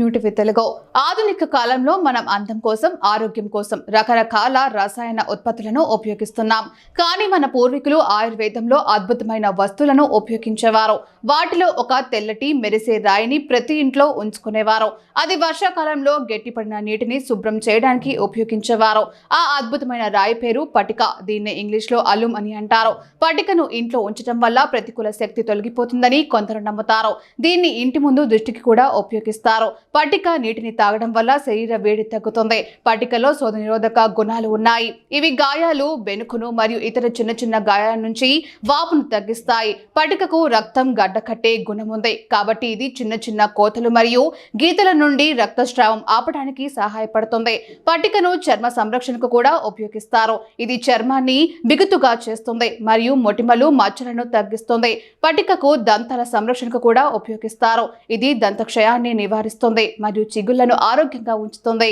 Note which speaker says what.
Speaker 1: Beauty with Telugu. ఆధునిక కాలంలో మనం అందం కోసం, ఆరోగ్యం కోసం రకరకాల రసాయన ఉత్పత్తులను ఉపయోగిస్తున్నాం. కానీ మన పూర్వీకులు ఆయుర్వేదంలో అద్భుతమైన వస్తువులను ఉపయోగించేవారు. వాటిలో ఒక తెల్లటి మెరిసే రాయిని ప్రతి ఇంట్లో ఉంచుకునేవారు. అది వర్షాకాలంలో గట్టిపడిన నీటిని శుభ్రం చేయడానికి ఉపయోగించేవారు. ఆ అద్భుతమైన రాయి పేరు పటిక. దీన్ని ఇంగ్లీష్ లో అలుమ్ అని అంటారు. పటికను ఇంట్లో ఉంచడం వల్ల ప్రతికూల శక్తి తొలగిపోతుందని కొందరు నమ్ముతారు. దీన్ని ఇంటి ముందు దృష్టికి కూడా ఉపయోగిస్తారు. పటిక నీటిని తాగడం వల్ల శరీర వేడి తగ్గుతుంది. పటికలో శోధ నిరోధక గుణాలు ఉన్నాయి. ఇవి గాయాలు, బెనుకును మరియు ఇతర చిన్న చిన్న గాయాల నుంచి వాపును తగ్గిస్తాయి. పటికకు రక్తం గడ్డకట్టే గుణం ఉంది కాబట్టి ఇది చిన్న చిన్న కోతలు మరియు గీతల నుండి రక్తస్రావం ఆపడానికి సహాయపడుతుంది. పటికను చర్మ సంరక్షణకు కూడా ఉపయోగిస్తారు. ఇది చర్మాన్ని బిగుతుగా చేస్తుంది మరియు మొటిమలు, మచ్చలను తగ్గిస్తుంది. పటికకు దంతాల సంరక్షణకు కూడా ఉపయోగిస్తారు. ఇది దంతక్షయాన్ని నివారిస్తుంది మరియు చిగుళ్లను ఆరోగ్యంగా ఉంచుతుంది.